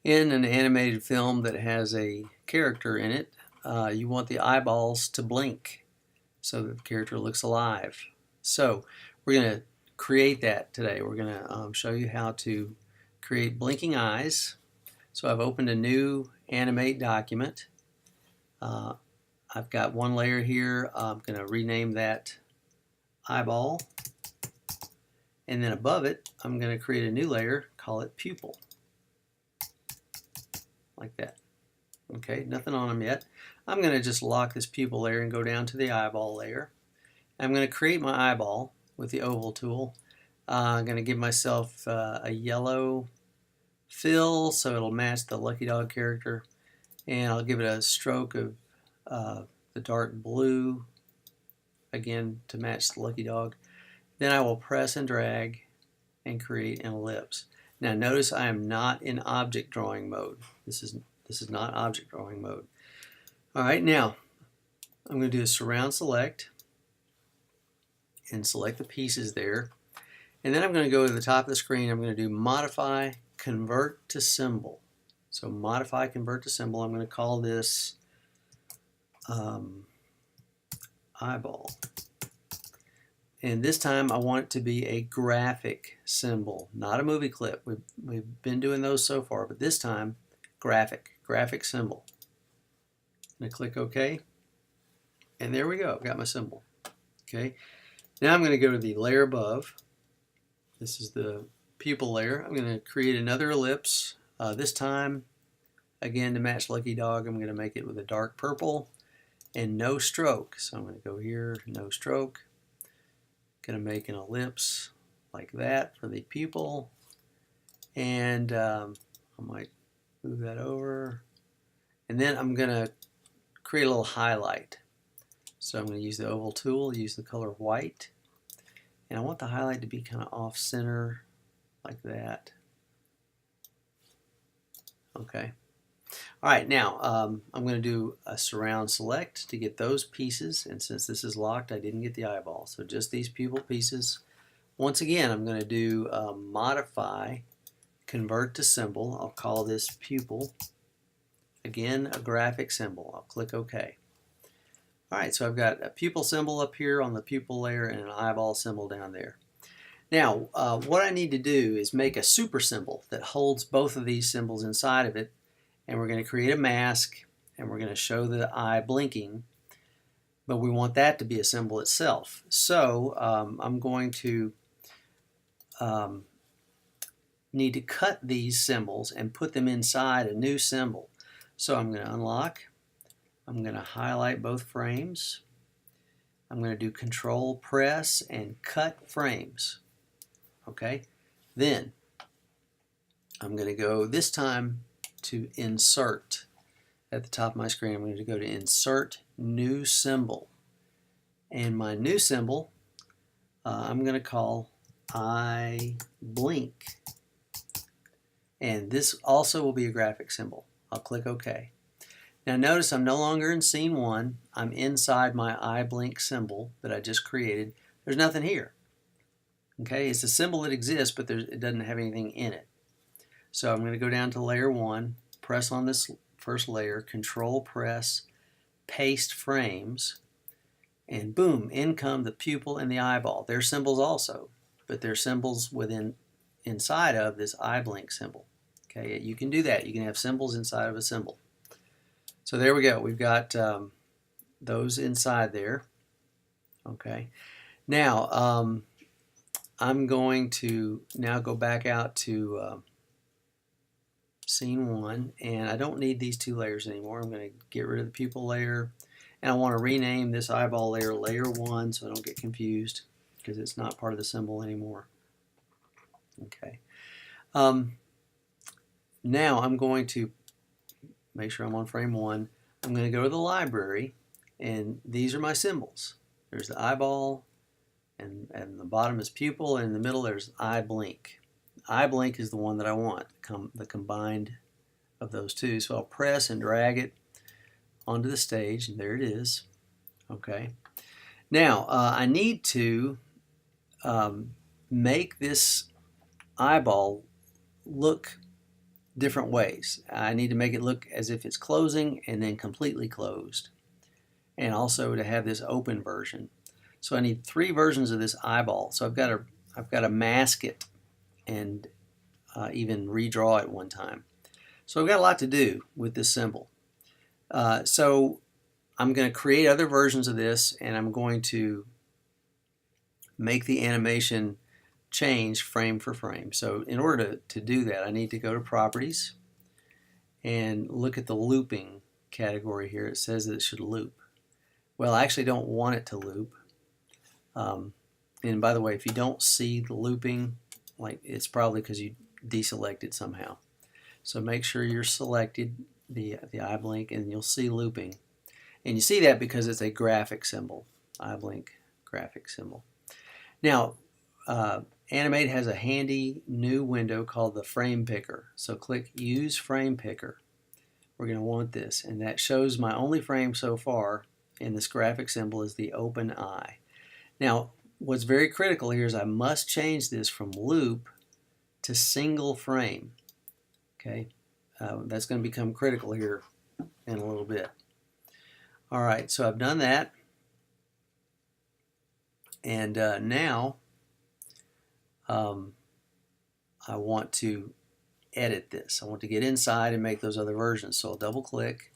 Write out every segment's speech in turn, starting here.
In an animated film that has a character in it, you want the eyeballs to blink so that the character looks alive. So we're going to create that today. We're going to show you how to create blinking eyes. So I've opened a new animate document. I've got one layer here. I'm going to rename that eyeball. And then above it, I'm going to create a new layer, call it pupil. Like that. Okay, nothing on them yet. I'm going to just lock this pupil layer and go down to the eyeball layer. I'm going to create my eyeball with the oval tool. I'm going to give myself a yellow fill so it'll match the Lucky Dog character. And I'll give it a stroke of the dark blue, again to match the Lucky Dog. Then I will press and drag and create an ellipse. Now notice I am not in object drawing mode. This is not object drawing mode. Alright, now I'm going to do a surround select and select the pieces there. And then I'm going to go to the top of the screen. I'm going to do modify, convert to symbol. So modify, convert to symbol. I'm going to call this eyeball. And this time I want it to be a graphic symbol, not a movie clip. We've been doing those so far, but this time graphic symbol. I'm going to click OK. And there we go. I've got my symbol. Okay. Now I'm going to go to the layer above. This is the pupil layer. I'm going to create another ellipse. This time, again, to match Lucky Dog, I'm going to make it with a dark purple and no stroke. So I'm going to go here, no stroke. Going to make an ellipse like that for the pupil. And I might move that over. And then I'm going to create a little highlight. So I'm going to use the oval tool, use the color white. And I want the highlight to be kind of off center like that. Okay. All right, now I'm going to do a surround select to get those pieces. And since this is locked, I didn't get the eyeball. So just these pupil pieces. Once again, I'm going to do modify, convert to symbol. I'll call this pupil. Again, a graphic symbol. I'll click OK. Alright, so I've got a pupil symbol up here on the pupil layer and an eyeball symbol down there. Now, what I need to do is make a super symbol that holds both of these symbols inside of it. And we're going to create a mask and we're going to show the eye blinking. But we want that to be a symbol itself. So I'm going to need to cut these symbols and put them inside a new symbol. So I'm going to unlock. I'm going to highlight both frames. I'm going to do Control press and cut frames. Okay. Then I'm going to go this time to insert. At the top of my screen, I'm going to go to insert new symbol. And my new symbol I'm going to call EyeBlink. And this also will be a graphic symbol. I'll click OK. Now notice I'm no longer in scene 1. I'm inside my EyeBlink symbol that I just created. There's nothing here. Okay, it's a symbol that exists, but it doesn't have anything in it. So I'm going to go down to layer 1, press on this first layer, Control press, paste frames, and boom, in come the pupil and the eyeball. They're symbols also, but they're symbols inside of this EyeBlink symbol. Okay, you can do that. You can have symbols inside of a symbol. So there we go. We've got those inside there. Okay. Now I'm going to now go back out to scene 1, and I don't need these two layers anymore. I'm going to get rid of the pupil layer, and I want to rename this eyeball layer layer 1 so I don't get confused because it's not part of the symbol anymore. Okay. Now I'm going to make sure I'm on frame 1. I'm going to go to the library, and these are my symbols. There's the eyeball, and the bottom is pupil, and in the middle there's EyeBlink. EyeBlink is the one that I want, the combined of those two. So I'll press and drag it onto the stage, and there it is. Okay. Now I need to make this eyeball look different ways. I need to make it look as if it's closing and then completely closed, and also to have this open version. So I need 3 versions of this eyeball. So I've got to mask it and even redraw it one time. So I've got a lot to do with this symbol. So I'm going to create other versions of this, and I'm going to make the animation change frame for frame. So in order to do that, I need to go to Properties and look at the looping category here. It says that it should loop. Well, I actually don't want it to loop. And by the way, if you don't see the looping, like, it's probably because you deselected somehow. So make sure you're selected the EyeBlink, and you'll see looping. And you see that because it's a graphic symbol, EyeBlink graphic symbol. Now, Animate has a handy new window called the Frame Picker. So click Use Frame Picker. We're going to want this, and that shows my only frame so far in this graphic symbol is the open eye. Now, what's very critical here is I must change this from loop to single frame. Okay, that's going to become critical here in a little bit. All right, so I've done that, and now I want to edit this. I want to get inside and make those other versions. So I'll double click.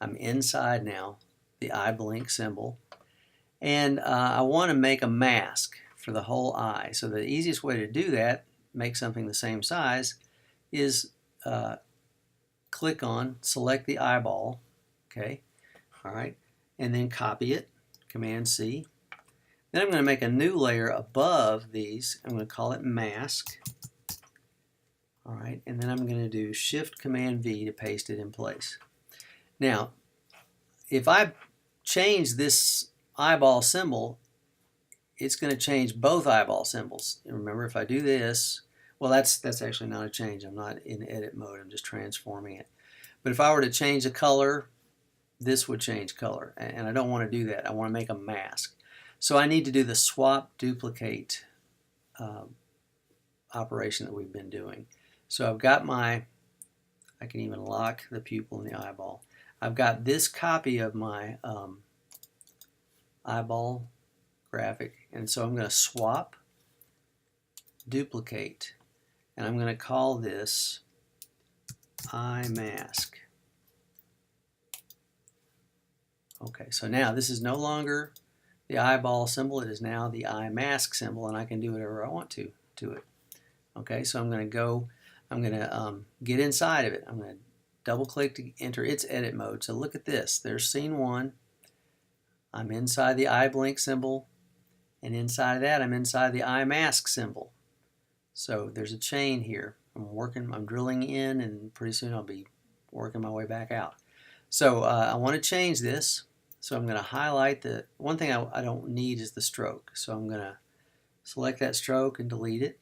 I'm inside now, the EyeBlink symbol, and I want to make a mask for the whole eye. So the easiest way to do that, make something the same size, is click on, select the eyeball, okay, all right, and then copy it, Command C. Then I'm going to make a new layer above these. I'm going to call it Mask. All right, and then I'm going to do Shift Command V to paste it in place. Now, if I change this eyeball symbol, it's going to change both eyeball symbols. And remember, if I do this, well, that's actually not a change. I'm not in edit mode. I'm just transforming it. But if I were to change the color, this would change color, and I don't want to do that. I want to make a mask. So I need to do the swap duplicate operation that we've been doing. So I've got I can even lock the pupil in the eyeball. I've got this copy of my eyeball graphic, and so I'm going to swap duplicate, and I'm going to call this eye mask. Okay, so now this is no longer the eyeball symbol, it is now the eye mask symbol, and I can do whatever I want to it. Okay, so I'm going to get inside of it. I'm going to double click to enter its edit mode. So look at this. There's scene 1. I'm inside the EyeBlink symbol, and inside of that I'm inside the eye mask symbol. So there's a chain here. I'm drilling in, and pretty soon I'll be working my way back out. So I want to change this. So I'm going to highlight the one thing I don't need is the stroke. So I'm going to select that stroke and delete it.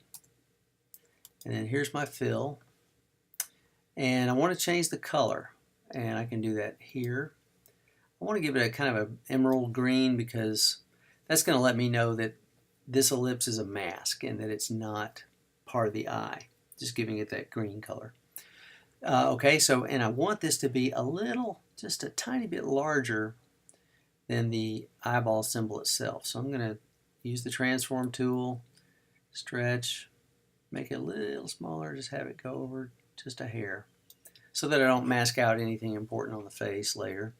And then here's my fill. And I want to change the color. And I can do that here. I want to give it a kind of an emerald green because that's going to let me know that this ellipse is a mask and that it's not part of the eye. Just giving it that green color. Okay, so, and I want this to be a little, just a tiny bit larger than the eyeball symbol itself. So I'm going to use the transform tool, stretch, make it a little smaller, just have it go over just a hair so that I don't mask out anything important on the face later.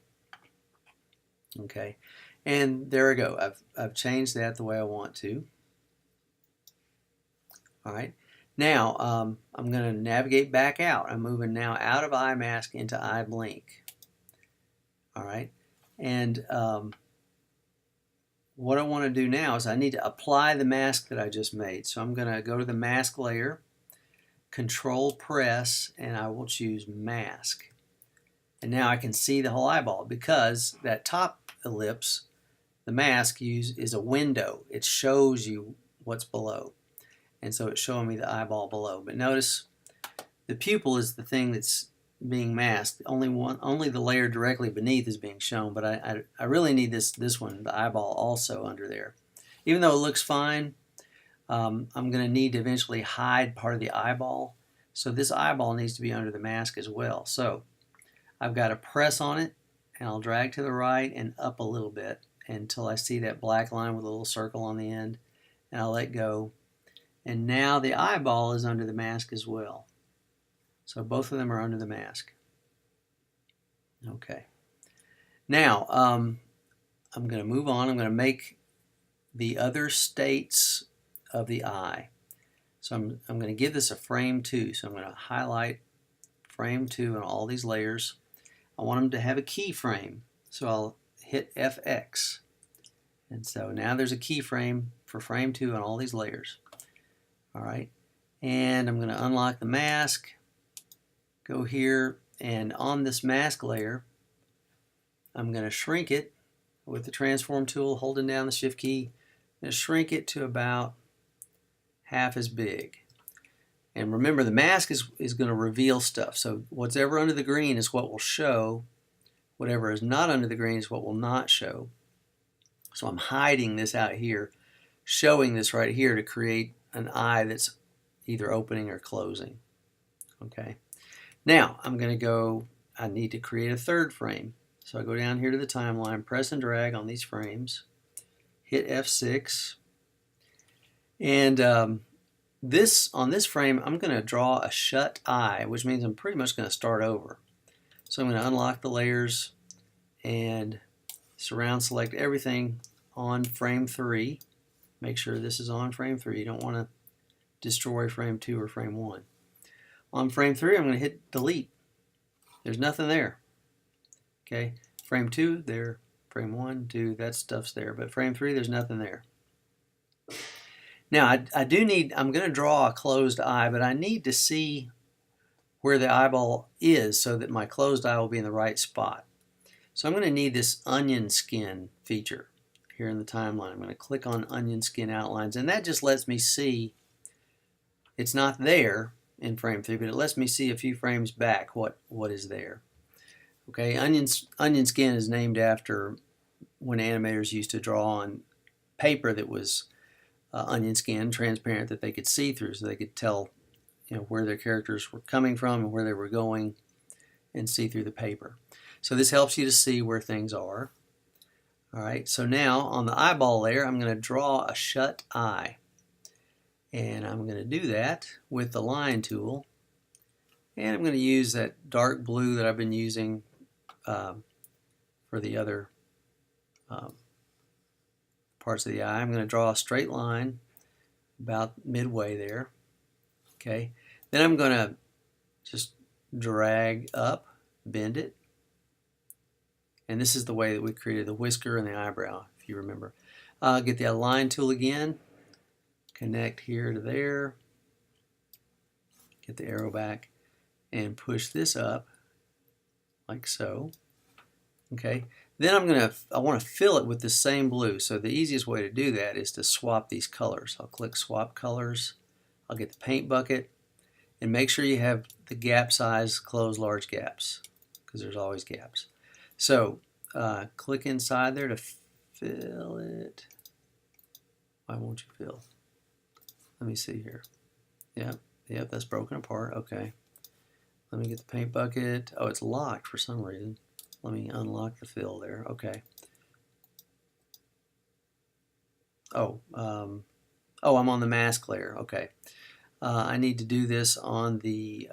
Okay, and there we go. I've changed that the way I want to. All right, now I'm going to navigate back out. I'm moving now out of eye mask into EyeBlink. All right. And what I want to do now is I need to apply the mask that I just made. So I'm going to go to the mask layer, Control press, and I will choose mask. And now I can see the whole eyeball because that top ellipse, the mask is a window. It shows you what's below. And so it's showing me the eyeball below. But notice the pupil is the thing that's being masked. Only the layer directly beneath is being shown, but I really need this one, the eyeball, also under there. Even though it looks fine, I'm going to need to eventually hide part of the eyeball. So this eyeball needs to be under the mask as well. So I've got to press on it, and I'll drag to the right and up a little bit until I see that black line with a little circle on the end, and I'll let go. And now the eyeball is under the mask as well. So both of them are under the mask. Okay. Now, I'm going to move on. I'm going to make the other states of the eye. So I'm going to give this a frame 2. So I'm going to highlight frame 2 on all these layers. I want them to have a keyframe. So I'll hit FX. And so now there's a keyframe for frame 2 on all these layers. All right. And I'm going to unlock the mask. Go here, and on this mask layer, I'm going to shrink it with the transform tool, holding down the shift key. I'm going to shrink it to about half as big. And remember, the mask is going to reveal stuff. So whatever under the green is what will show. Whatever is not under the green is what will not show. So I'm hiding this out here, showing this right here to create an eye that's either opening or closing. Okay. Now I'm going to go, I need to create a third frame. So I go down here to the timeline, press and drag on these frames, hit F6, and on this frame I'm going to draw a shut eye, which means I'm pretty much going to start over. So I'm going to unlock the layers and surround select everything on frame 3. Make sure this is on frame 3. You don't want to destroy frame 2 or frame 1. On frame 3, I'm going to hit delete. There's nothing there. Okay, frame 2 there, frame 1, 2, that stuff's there, but frame 3, there's nothing there. Now I'm going to draw a closed eye, but I need to see where the eyeball is so that my closed eye will be in the right spot. So I'm going to need this onion skin feature here in the timeline. I'm going to click on onion skin outlines, and that just lets me see it's not there in frame 3, but it lets me see a few frames back what is there. Okay, onion skin is named after when animators used to draw on paper that was onion skin, transparent, that they could see through, so they could tell, you know, where their characters were coming from and where they were going, and see through the paper. So this helps you to see where things are. All right, so now on the eyeball layer, I'm going to draw a shut eye. And I'm going to do that with the line tool. And I'm going to use that dark blue that I've been using for the other parts of the eye. I'm going to draw a straight line about midway there. Okay. Then I'm going to just drag up, bend it. And this is the way that we created the whisker and the eyebrow, if you remember. Get the align tool again. Connect here to there, get the arrow back, and push this up like so. Okay, then I want to fill it with the same blue. So the easiest way to do that is to swap these colors. I'll click swap colors. I'll get the paint bucket, and make sure you have the gap size close large gaps, because there's always gaps. So click inside there to fill it. Why won't you fill? Let me see here. Yep, that's broken apart. Okay. Let me get the paint bucket. Oh, it's locked for some reason. Let me unlock the fill there. Okay. Oh, I'm on the mask layer. Okay. I need to do this on the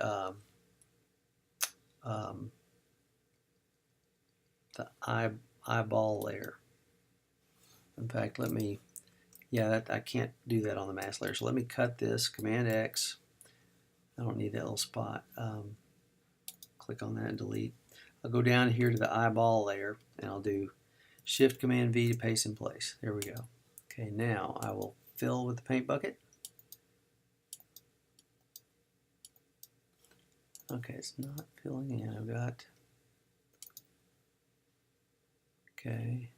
eyeball layer. In fact, let me. Yeah, I can't do that on the mask layer. So let me cut this, Command X. I don't need that little spot. Click on that and delete. I'll go down here to the eyeball layer, and I'll do Shift Command V to paste in place. There we go. Okay, now I will fill with the paint bucket. Okay, it's not filling in. I've got, okay.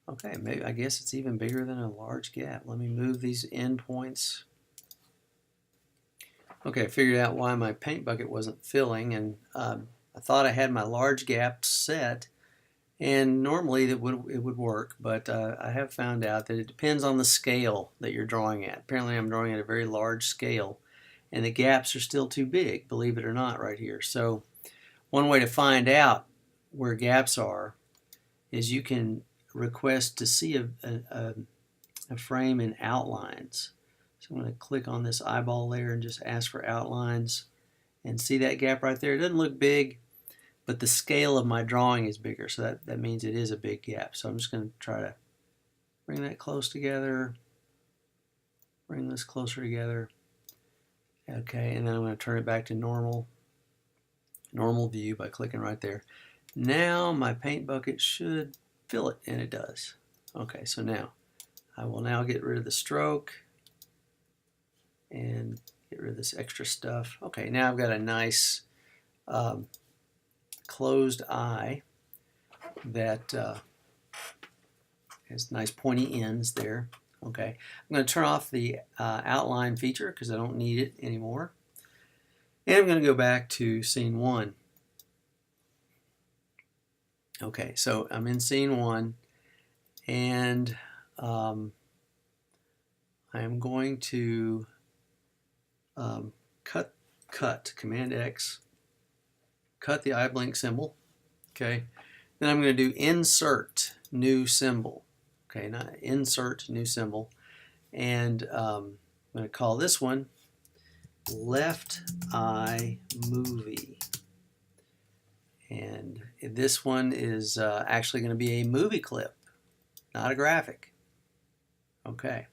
Okay, maybe I guess it's even bigger than a large gap. Let me move these endpoints. Okay, I figured out why my paint bucket wasn't filling, and I thought I had my large gap set, and normally it would work, but I have found out that it depends on the scale that you're drawing at. Apparently I'm drawing at a very large scale, and the gaps are still too big, believe it or not, right here. So one way to find out where gaps are is you can request to see a frame in outlines. So I'm going to click on this eyeball layer and just ask for outlines, and see that gap right there. It doesn't look big, but the scale of my drawing is bigger, so that means it is a big gap. So I'm just going to try to bring that close together, bring this closer together. Okay, and then I'm going to turn it back to normal view by clicking right there. Now my paint bucket should fill it, and it does. Okay, so now I will now get rid of the stroke and get rid of this extra stuff. Okay, now I've got a nice closed eye that has nice pointy ends there. Okay, I'm going to turn off the outline feature because I don't need it anymore. And I'm going to go back to scene 1. Okay, so I'm in scene 1, and I'm going to cut, Command X, cut the eye blink symbol. Okay, then I'm going to do insert new symbol. Okay, now insert new symbol, and I'm going to call this one left eye movie. And this one is actually going to be a movie clip, not a graphic. Okay.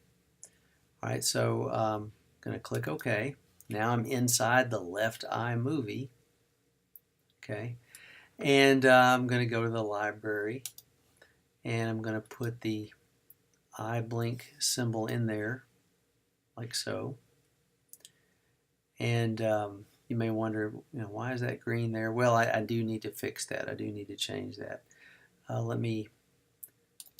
All right, so I'm going to click OK. Now I'm inside the left eye movie. Okay. And I'm going to go to the library, and I'm going to put the eye blink symbol in there, like so. And you may wonder, why is that green there? Well, I do need to fix that. I do need to change that. Let me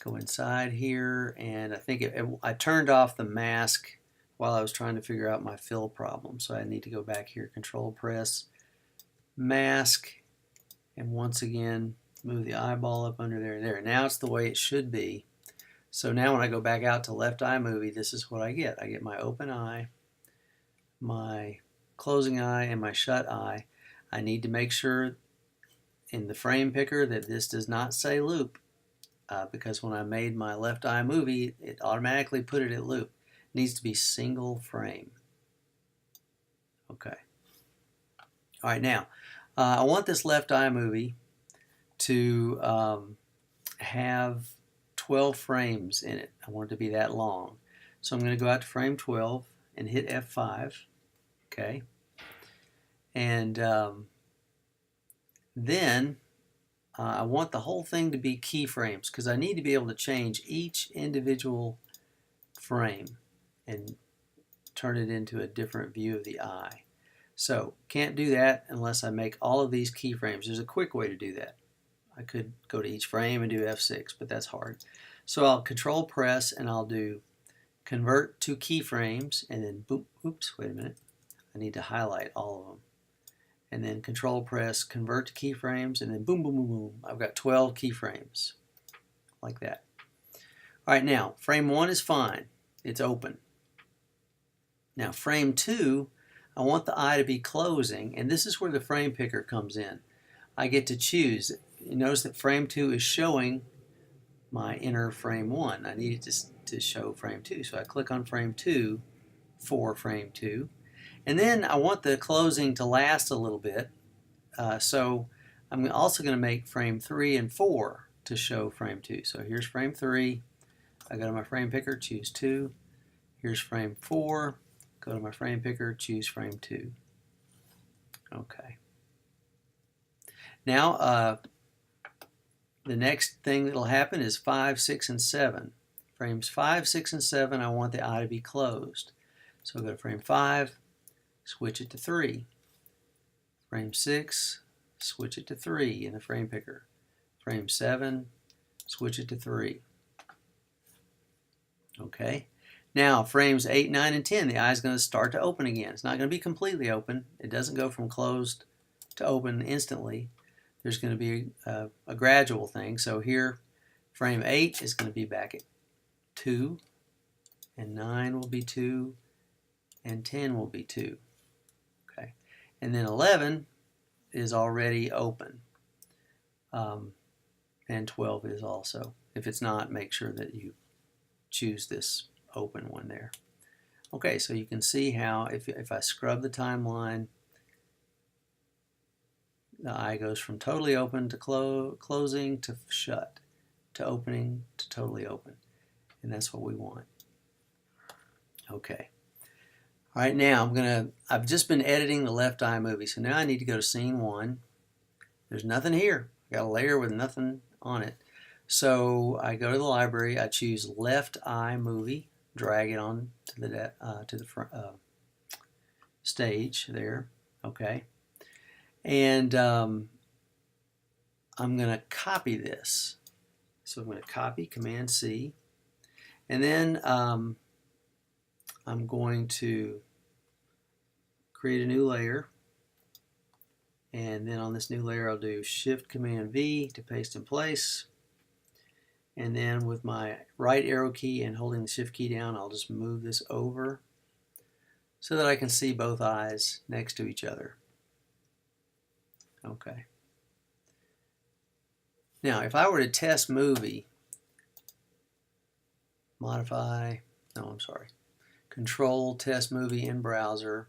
go inside here, and I think I turned off the mask while I was trying to figure out my fill problem. So I need to go back here, Control press mask, and once again move the eyeball up under there. There. Now it's the way it should be. So now when I go back out to left eye movie, this is what I get. I get my open eye, my closing eye, and my shut eye. I need to make sure in the frame picker that this does not say loop, because when I made my left eye movie, it automatically put it at loop. It needs to be single frame. Okay. All right, now I want this left eye movie to have 12 frames in it. I want it to be that long. So I'm going to go out to frame 12 and hit F5. Okay. And then I want the whole thing to be keyframes, because I need to be able to change each individual frame and turn it into a different view of the eye. So can't do that unless I make all of these keyframes. There's a quick way to do that. I could go to each frame and do F6, but that's hard. So I'll Control press, and I'll do convert to keyframes, and then boop, oops, wait a minute. I need to highlight all of them. And then Control press, convert to keyframes, and then boom, boom, boom, boom. I've got 12 keyframes, like that. All right, now, frame 1 is fine. It's open. Now, frame 2, I want the eye to be closing, and this is where the frame picker comes in. I get to choose. You notice that frame 2 is showing my inner frame 1. I need it to show frame 2. So I click on frame 2 for frame 2. And then I want the closing to last a little bit. So I'm also going to make frame 3 and 4 to show frame 2. So here's frame 3. I go to my frame picker, choose 2. Here's frame 4. Go to my frame picker, choose frame 2. Okay. Now, the next thing that will happen is 5, 6, and 7. Frames 5, 6, and 7, I want the eye to be closed. So I'll go to frame 5, switch it to 3. Frame 6, switch it to 3 in the frame picker. Frame 7, switch it to 3. Okay. Now, frames 8, 9, and 10, the eye is going to start to open again. It's not going to be completely open. It doesn't go from closed to open instantly. There's going to be a gradual thing. So here, frame 8 is going to be back at 2, and 9 will be 2, and 10 will be 2. And then 11 is already open. And 12 is also. If it's not, make sure that you choose this open one there. Okay, so you can see how if I scrub the timeline, the eye goes from totally open to closing to shut, to opening to totally open. And that's what we want. Okay. All right, now I've just been editing the left eye movie, so now I need to go to scene 1. There's nothing here. I got a layer with nothing on it. So I go to the library, I choose left eye movie, drag it on to the front, stage there. Okay. And I'm going to copy this. So I'm going to copy, Command C, and then I'm going to create a new layer, and then on this new layer I'll do Shift Command V to paste in place, and then with my right arrow key and holding the Shift key down, I'll just move this over so that I can see both eyes next to each other. Okay. Now if I were to test movie, modify, no, I'm sorry, Control Test Movie in browser,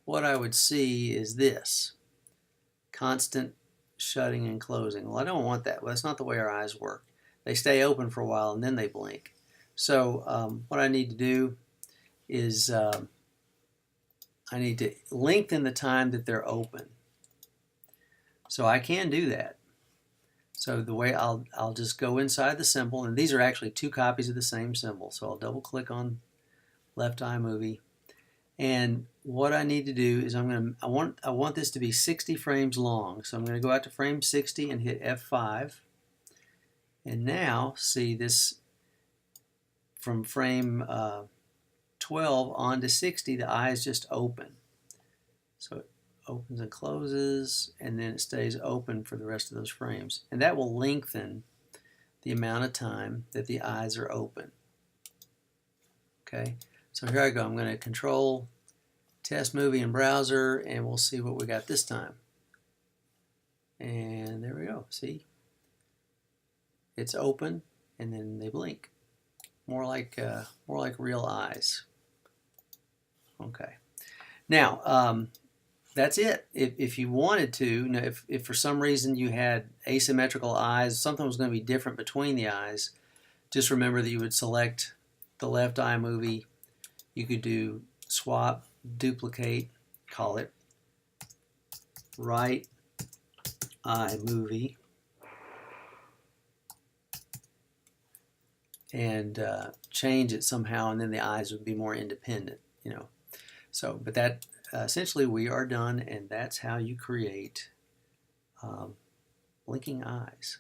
what I would see is this, constant shutting and closing. Well, I don't want that. Well, that's not the way our eyes work. They stay open for a while and then they blink. So what I need to do is I need to lengthen the time that they're open. So I can do that. So the way I'll just go inside the symbol, and these are actually 2 copies of the same symbol. So I'll double click on left eye movie, and what I need to do is I want this to be 60 frames long. So I'm going to go out to frame 60 and hit F5, and now see this from frame 12 on to 60, the eye is just open. So it opens and closes, and then it stays open for the rest of those frames, and that will lengthen the amount of time that the eyes are open. Okay, so here I go. I'm going to Control Test Movie in browser, and we'll see what we got this time. And there we go. See, it's open and then they blink, more like real eyes. Okay, now that's it. If you wanted to, you know, if for some reason you had asymmetrical eyes, something was going to be different between the eyes, just remember that you would select the left eye movie. You could do swap, duplicate, call it right eye movie, and change it somehow, and then the eyes would be more independent, you know. So, but that essentially we are done, and that's how you create blinking eyes.